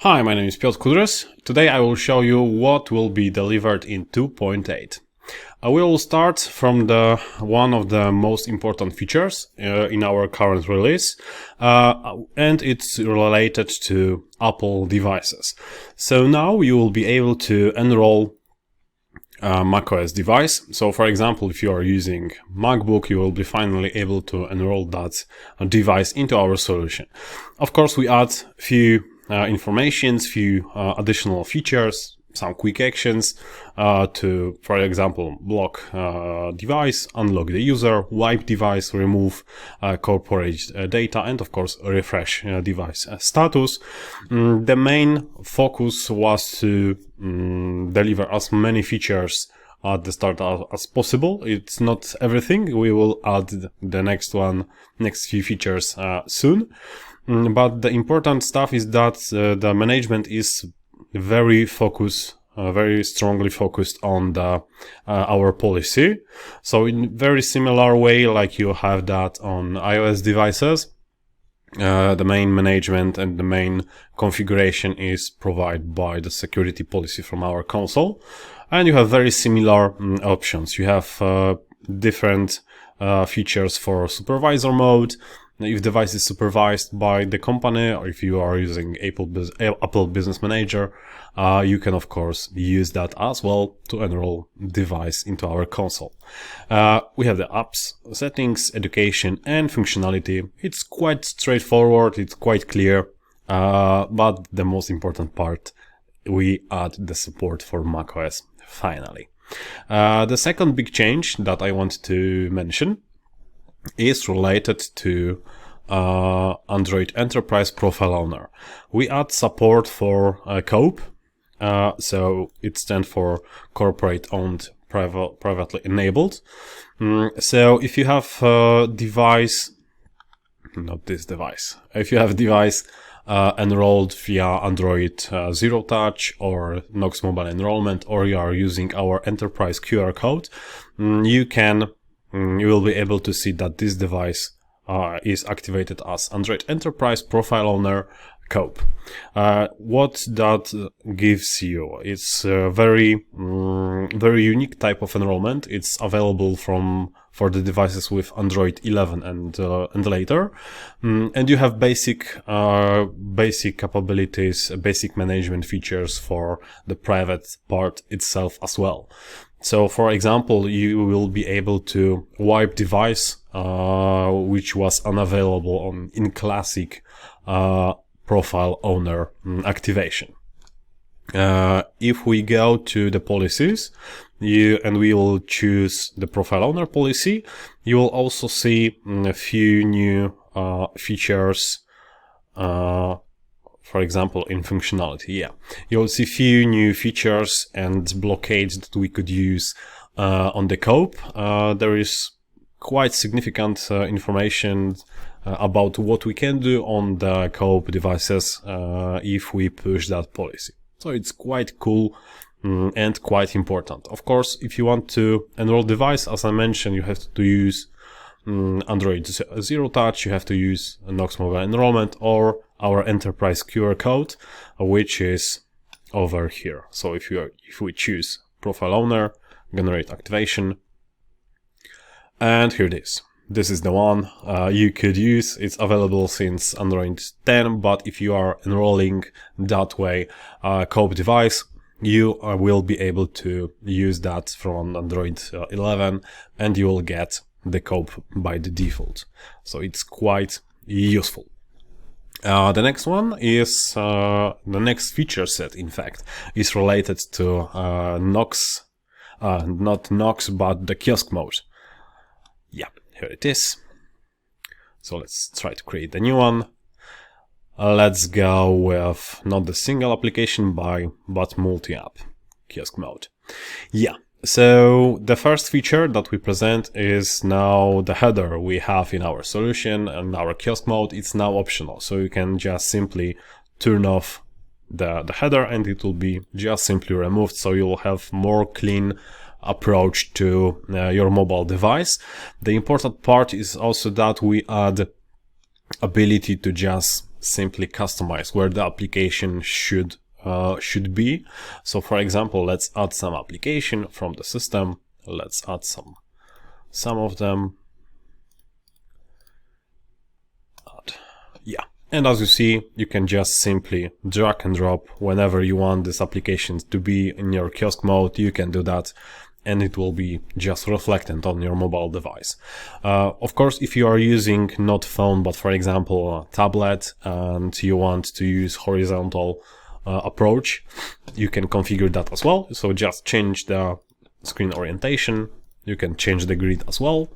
Hi, my name is Piotr. Today I will show you what will be delivered in 2.8. We will start from one of the most important features in our current release, and it's related to Apple devices. So now you will be able to enroll macOS device. So for example, if you are using MacBook, you will be finally able to enroll that device into our solution. Of course, we add few few additional features, some quick actions to, for example, block device, unlock the user, wipe device, remove corporate data, and of course refresh device status. The main focus was to deliver as many features at the start as possible. It's not everything. We will add the next few features soon. But the important stuff is that the management is very strongly focused on our policy. So in very similar way, like you have that on iOS devices, the main management and the main configuration is provided by the security policy from our console. And you have very similar options. You have different features for supervisor mode. If device is supervised by the company, or if you are using Apple Business Manager, you can of course use that as well to enroll device into our console. We have the apps, settings, education, and functionality. It's quite straightforward, it's quite clear, but the most important part, we add the support for macOS finally. The second big change that I want to mention is related to Android Enterprise Profile Owner. We add support for COPE, so it stands for Corporate Owned Privately Enabled. So if you have a device, not this device, if you have a device enrolled via Android Zero Touch or Knox Mobile Enrollment, or you are using our Enterprise QR code, you will be able to see that this device is activated as Android Enterprise Profile Owner COPE. What that gives you, it's a very unique type of enrollment. It's available for the devices with Android 11 and later, and you have basic capabilities, basic management features for the private part itself as well. So, for example, you will be able to wipe device, which was unavailable in classic profile owner activation. If we go to the policies, and we will choose the profile owner policy, you will also see a few new features. For example, in functionality, you'll see few new features and blockades that we could use on the COPE. There is quite significant information about what we can do on the COPE devices if we push that policy. So it's quite cool and quite important. Of course, if you want to enroll device, as I mentioned, you have to use Android Zero Touch, you have to use Knox Mobile Enrollment or our Enterprise QR code, which is over here. So if we choose Profile Owner, generate activation, and here it is. This is the one you could use. It's available since Android 10, but if you are enrolling that way COPE device, you will be able to use that from Android 11, and you will get the COPE by the default. So it's quite useful. The next one is the next feature set, in fact, is related to Knox, not Knox, but the Kiosk Mode. Yeah, here it is. So let's try to create a new one. Let's go with not the single application but multi-app Kiosk Mode. Yeah. So the first feature that we present is now the header we have in our solution, and our Kiosk Mode, it's now optional. So you can just simply turn off the header and it will be just simply removed. So you'll have more clean approach to your mobile device. The important part is also that we add ability to just simply customize where the application should be. So for example, let's add some application from the system. Let's add some of them. Yeah. And as you see, you can just simply drag and drop whenever you want this application to be in your kiosk mode. You can do that, and it will be just reflected on your mobile device. Of course, if you are using not phone, but for example, a tablet, and you want to use horizontal approach, you can configure that as well. So just change the screen orientation. You can change the grid as well,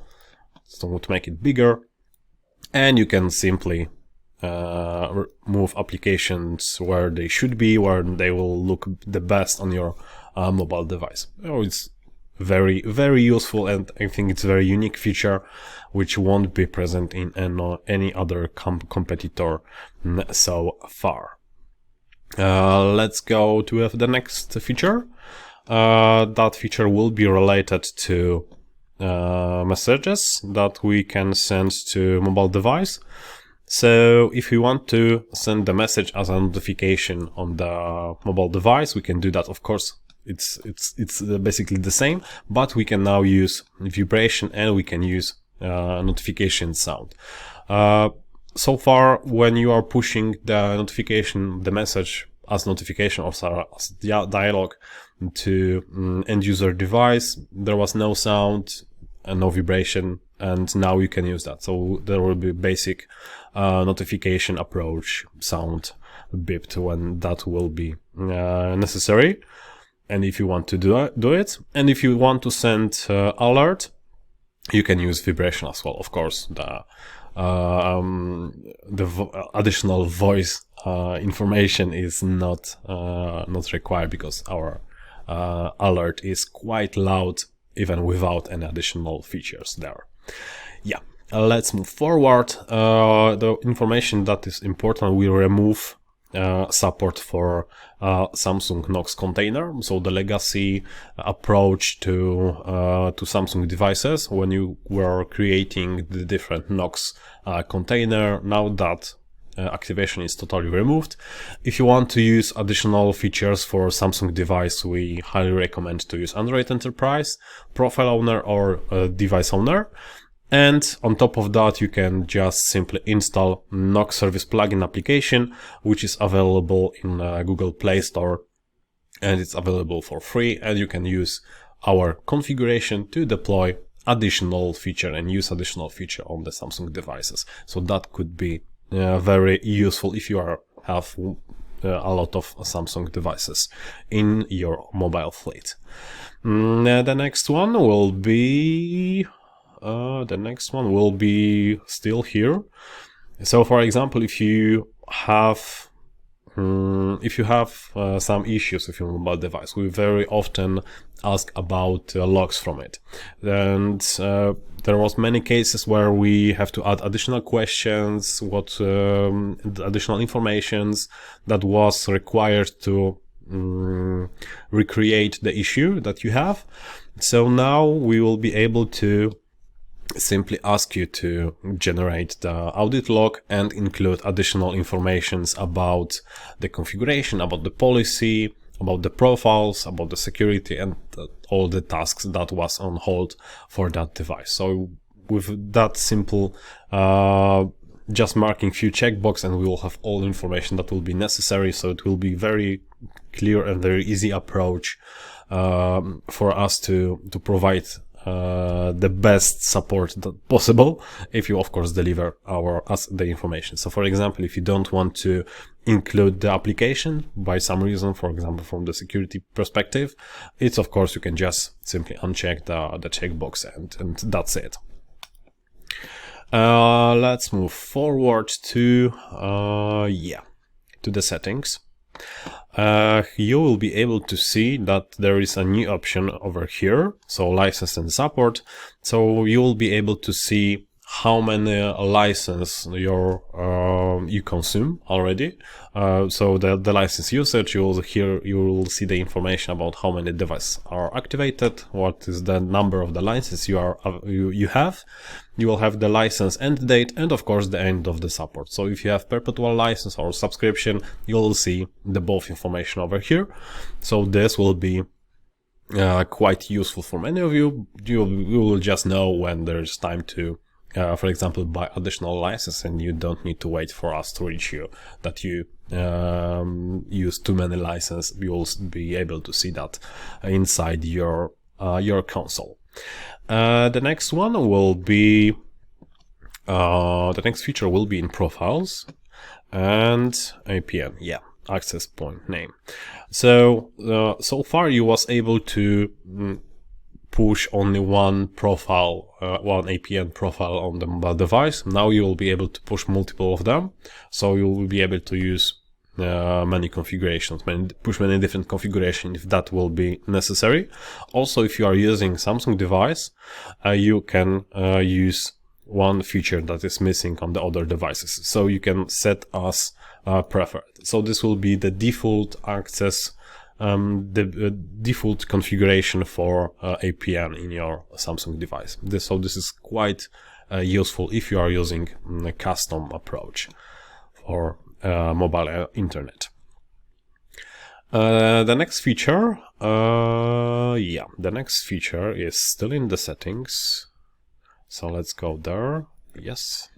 so to make it bigger, and you can simply move applications where they should be, where they will look the best on your mobile device. It's very, very useful, and I think it's a very unique feature which won't be present in any other competitor so far. Let's go to the next feature. That feature will be related to messages that we can send to mobile device. So if we want to send the message as a notification on the mobile device, we can do that. Of course, it's basically the same, but we can now use vibration, and we can use notification sound. So far, when you are pushing the notification, the message as notification or as dialogue to end user device, there was no sound and no vibration, and now you can use that. So there will be basic notification approach sound beeped when that will be necessary, and if you want to do it. And if you want to send alert, you can use vibration as well. Of course, the additional voice information is not required, because our alert is quite loud even without any additional features there. Yeah, let's move forward. The information that is important, we remove support for Samsung Knox container. So the legacy approach to Samsung devices when you were creating the different Knox container, now that activation is totally removed. If you want to use additional features for Samsung device, we highly recommend to use Android Enterprise, Profile Owner, or Device Owner. And on top of that, you can just simply install Knox Service Plugin application, which is available in Google Play Store, and it's available for free. And you can use our configuration to deploy additional feature and use additional feature on the Samsung devices. So that could be very useful if you have a lot of Samsung devices in your mobile fleet. The next one will be still here. So for example, if you have some issues with your mobile device, we very often ask about logs from it, and there was many cases where we have to add additional questions, what additional informations that was required to recreate the issue that you have. So now we will be able to simply ask you to generate the audit log and include additional informations about the configuration, about the policy, about the profiles, about the security, and all the tasks that was on hold for that device. So with that simple just marking few checkbox, and we will have all the information that will be necessary. So it will be very clear and very easy approach for us to provide the best support that possible, if you of course deliver us the information. So for example, if you don't want to include the application by some reason, for example from the security perspective, it's of course you can just simply uncheck the checkbox and that's it. Let's move forward to the settings. You will be able to see that there is a new option over here, so license and support. So you will be able to see how many license you consume already. So the license usage, you will see the information about how many devices are activated, what is the number of the licenses you have. You will have the license end date and of course the end of the support. So if you have perpetual license or subscription, you will see the both information over here. So this will be quite useful for many of you. You will just know when there's time to, for example, buy additional license, and you don't need to wait for us to reach you that you use too many licenses. You will be able to see that inside your console. The next one will be the next feature will be in profiles and APN. Yeah, access point name. So so far you was able to push only one profile, one APN profile on the mobile device. Now you will be able to push multiple of them. So you will be able to use many configurations, push many different configurations if that will be necessary. Also, if you are using Samsung device, you can use one feature that is missing on the other devices. So you can set as preferred. So this will be the default access, the default configuration for APN in your Samsung device. So this is quite useful if you are using a custom approach for mobile internet. The next feature, the next feature is still in the settings. So let's go there. Yes.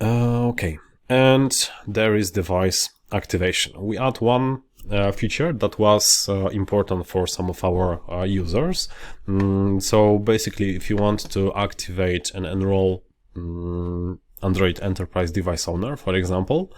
Okay. And there is device activation. We add one feature that was important for some of our users. So basically, if you want to activate and enroll Android Enterprise Device Owner, for example,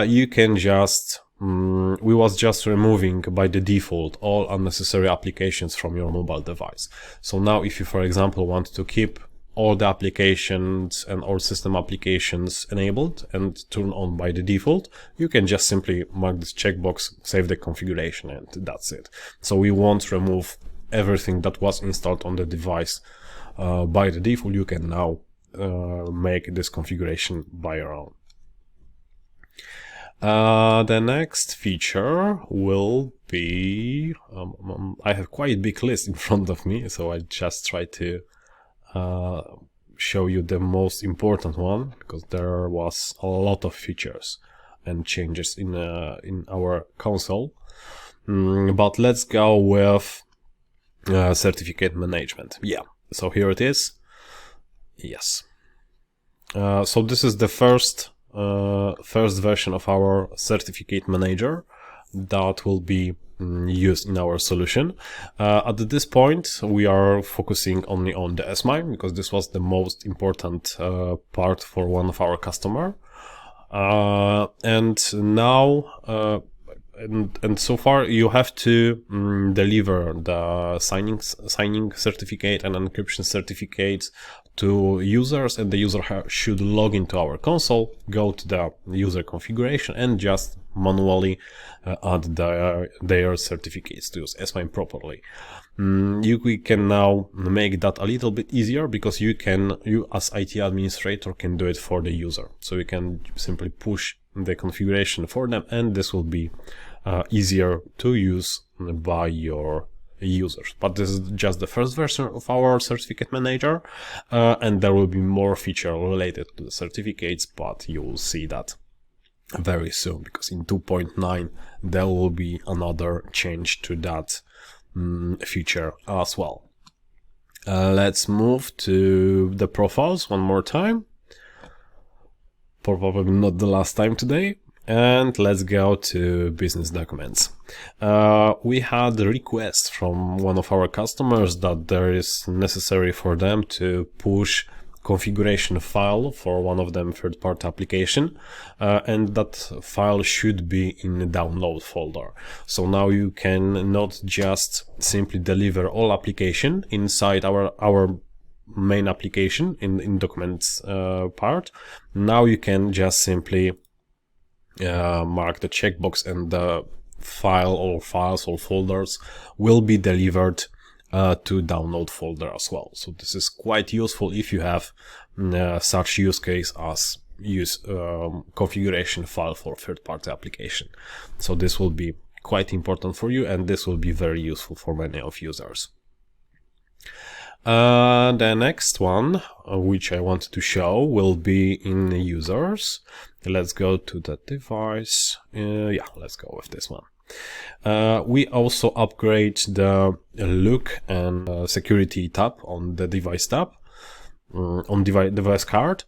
you can just we was just removing by the default all unnecessary applications from your mobile device. So now if you, for example, want to keep all the applications and all system applications enabled and turn on by the default, you can just simply mark this checkbox, save the configuration, and that's it. So we won't remove everything that was installed on the device by the default. You can now make this configuration by your own. The next feature will be, I have quite a big list in front of me, so I just try to show you the most important one, because there was a lot of features and changes in our console. But let's go with certificate management. Yeah, so here it is. Yes. So this is the first version of our certificate manager that will be used in our solution. At this point, we are focusing only on the SMIME because this was the most important part for one of our customer. And now, and so far, you have to deliver the signing certificate and encryption certificate to users, and the user should log into our console, go to the user configuration, and just manually add their certificates to use SMIME properly. We can now make that a little bit easier because you as IT administrator can do it for the user. So you can simply push the configuration for them, and this will be easier to use by your users. But this is just the first version of our certificate manager, and there will be more feature related to the certificates, but you will see that very soon, because in 2.9 there will be another change to that feature as well. Let's move to the profiles one more time, probably not the last time today. And let's go to business documents. We had a request from one of our customers that there is necessary for them to push configuration file for one of them third-party application, and that file should be in the download folder. So now you can not just simply deliver all application inside our main application in documents part. Now you can just simply mark the checkbox, and the file or files or folders will be delivered to download folder as well. So this is quite useful if you have such use case as use configuration file for third-party application. So this will be quite important for you, and this will be very useful for many of users. The next one, which I wanted to show, will be in users. Let's go to the device. Yeah, let's go with this one. We also upgrade the look and security tab on the device tab on device card.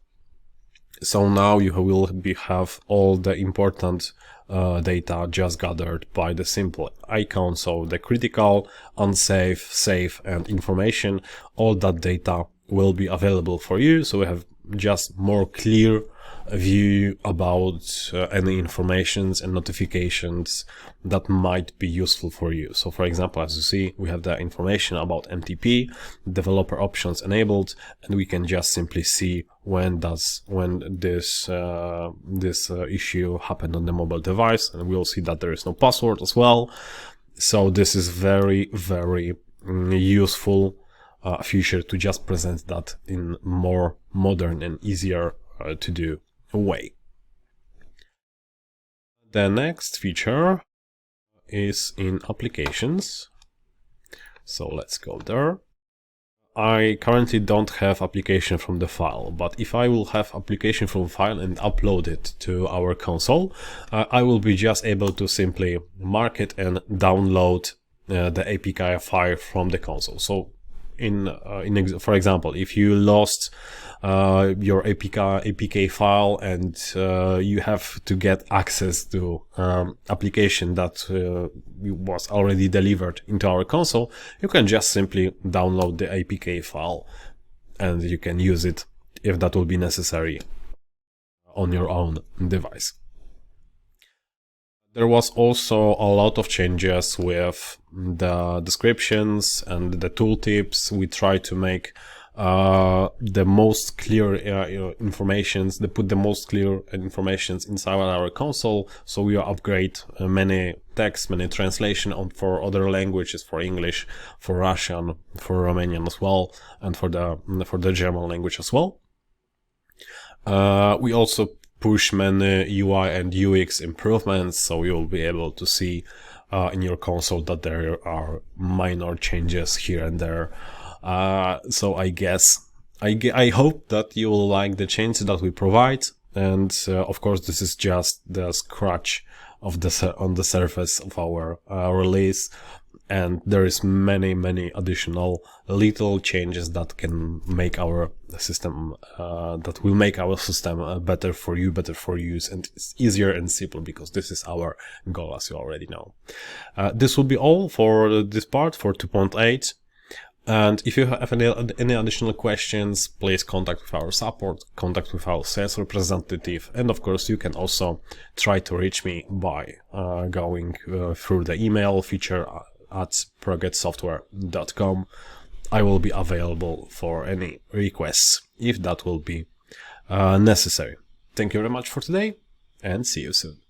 So now you will have all the important data just gathered by the simple icon. So the critical, unsafe, safe, and information, all that data will be available for you. So we have just more clear view about any informations and notifications that might be useful for you. So for example, as you see, we have the information about MTP, developer options enabled, and we can just simply see when this issue happened on the mobile device, and we'll see that there is no password as well. So this is very, very useful feature to just present that in more modern and easier to do way. The next feature is in applications. So let's go there. I currently don't have application from the file, but if I will have application from file and upload it to our console, I will be just able to simply mark it and download the APK file from the console. So for example, if you lost your APK file and you have to get access to application that was already delivered into our console, you can just simply download the APK file and you can use it if that will be necessary on your own device. There was also a lot of changes with the descriptions and the tooltips. We try to make the most clear informations, they put the most clear informations inside our console. So we upgrade many text, many translation for other languages, for English, for Russian, for Romanian as well, and for the German language as well. We also push many UI and UX improvements, so you'll be able to see in your console that there are minor changes here and there. So I hope that you will like the changes that we provide, and of course this is just the scratch of on the surface of our release, and there is many additional little changes that can make our system that will make our system better for you, better for use, and it's easier and simpler, because this is our goal, as you already know. This will be all for this part, for 2.8. And if you have any additional questions, please contact with our support, contact with our sales representative, and of course you can also try to reach me by going through the email feature at progetsoftware.com. I will be available for any requests if that will be necessary. Thank you very much for today, and see you soon.